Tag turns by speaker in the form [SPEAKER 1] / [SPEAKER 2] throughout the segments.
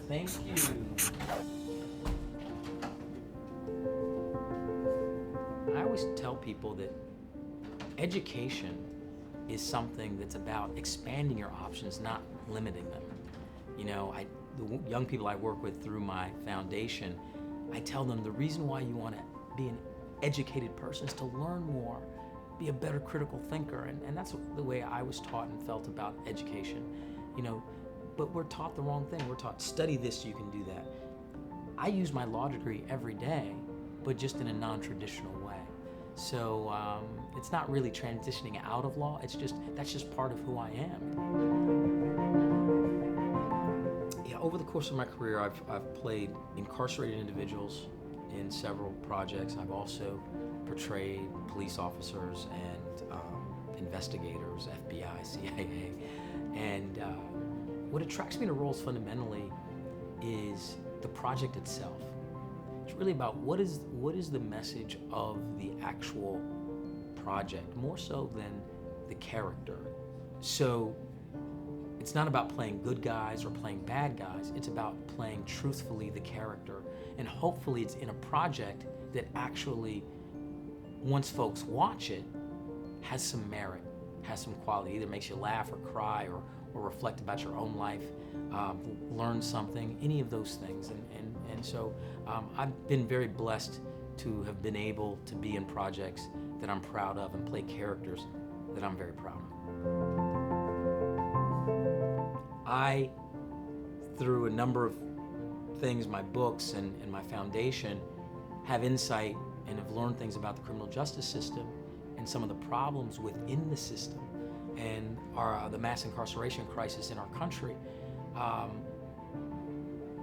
[SPEAKER 1] Thank you. I always tell people that education is something that's about expanding your options, not limiting them. You know, the young people I work with through my foundation, I tell them the reason why you want to be an educated person is to learn more, be a better critical thinker, and that's the way I was taught and felt about education. You know, but we're taught the wrong thing. We're taught, study this so you can do that. I use my law degree every day, but just in a non-traditional way. So it's not really transitioning out of law, that's just part of who I am. Yeah, over the course of my career, I've played incarcerated individuals in several projects. I've also portrayed police officers and investigators, FBI, CIA. And what attracts me to roles fundamentally is the project itself. It's really about what is the message of the actual project, more so than the character. So it's not about playing good guys or playing bad guys, it's about playing truthfully the character. And hopefully it's in a project that actually, once folks watch it, has some merit, has some quality, either makes you laugh or cry or reflect about your own life, learn something, any of those things. And so I've been very blessed to have been able to be in projects that I'm proud of and play characters that I'm very proud of. I, through a number of things, my books and my foundation, have insight and have learned things about the criminal justice system and some of the problems within the system and the mass incarceration crisis in our country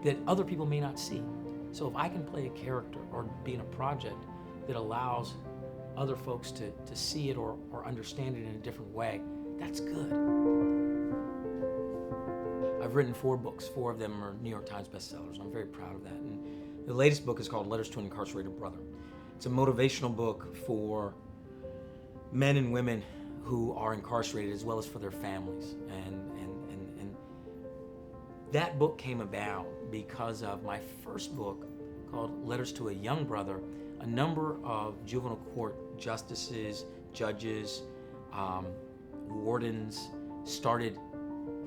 [SPEAKER 1] that other people may not see. So if I can play a character or be in a project that allows other folks to see it or understand it in a different way, that's good. I've written 4 books. 4 of them are New York Times bestsellers. I'm very proud of that. And the latest book is called Letters to an Incarcerated Brother. It's a motivational book for men and women who are incarcerated as well as for their families. And that book came about because of my first book called Letters to a Young Brother. A number of juvenile court justices, judges, wardens started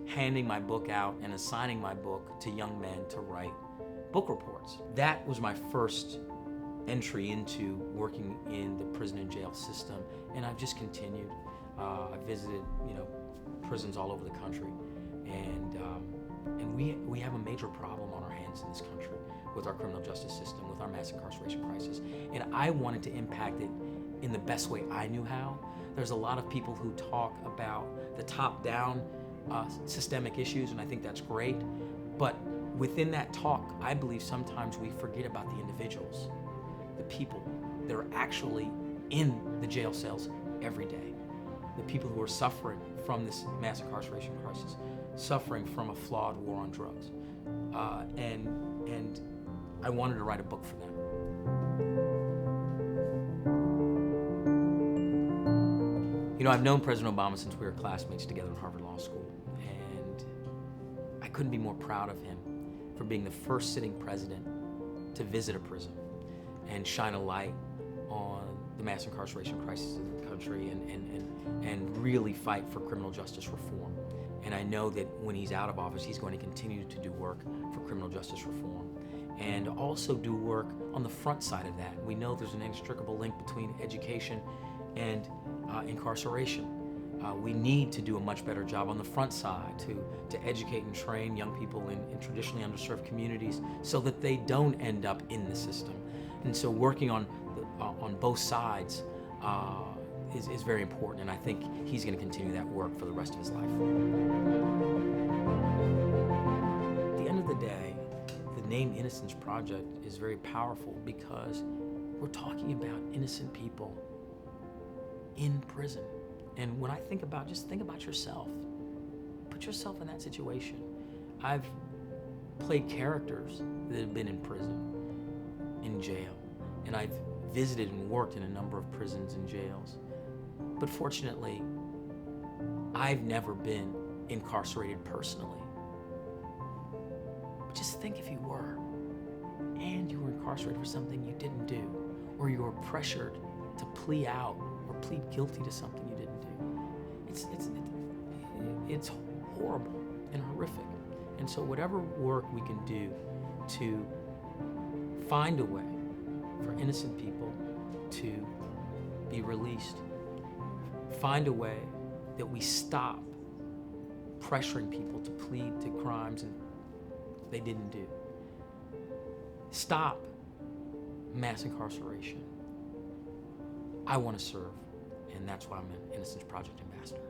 [SPEAKER 1] handing my book out and assigning my book to young men to write book reports. That was my first entry into working in the prison and jail system, and I've just continued. I've visited, prisons all over the country, and we have a major problem on our hands in this country with our criminal justice system, with our mass incarceration crisis, and I wanted to impact it in the best way I knew how. There's a lot of people who talk about the top-down systemic issues, and I think that's great, but within that talk, I believe sometimes we forget about the individuals, the people that are actually in the jail cells every day, the people who are suffering from this mass incarceration crisis, suffering from a flawed war on drugs. And I wanted to write a book for them. I've known President Obama since we were classmates together in Harvard Law School, and I couldn't be more proud of him for being the first sitting president to visit a prison and shine a light on the mass incarceration crisis in the country and really fight for criminal justice reform. And I know that when he's out of office, he's going to continue to do work for criminal justice reform and also do work on the front side of that. We know there's an inextricable link between education and incarceration. We need to do a much better job on the front side to educate and train young people in traditionally underserved communities so that they don't end up in the system. And so working on both sides is very important, and I think he's going to continue that work for the rest of his life. At the end of the day, the name Innocence Project is very powerful because we're talking about innocent people in prison. And when I think about, just think about yourself. Put yourself in that situation. I've played characters that have been in prison, in jail, and I've visited and worked in a number of prisons and jails. But fortunately, I've never been incarcerated personally. But just think if you were, and you were incarcerated for something you didn't do, or you were pressured to plea out or plead guilty to something you didn't do. It's horrible and horrific. And so whatever work we can do to find a way for innocent people to be released, find a way that we stop pressuring people to plead to crimes and they didn't do. Stop mass incarceration. I want to serve, and that's why I'm an Innocence Project ambassador.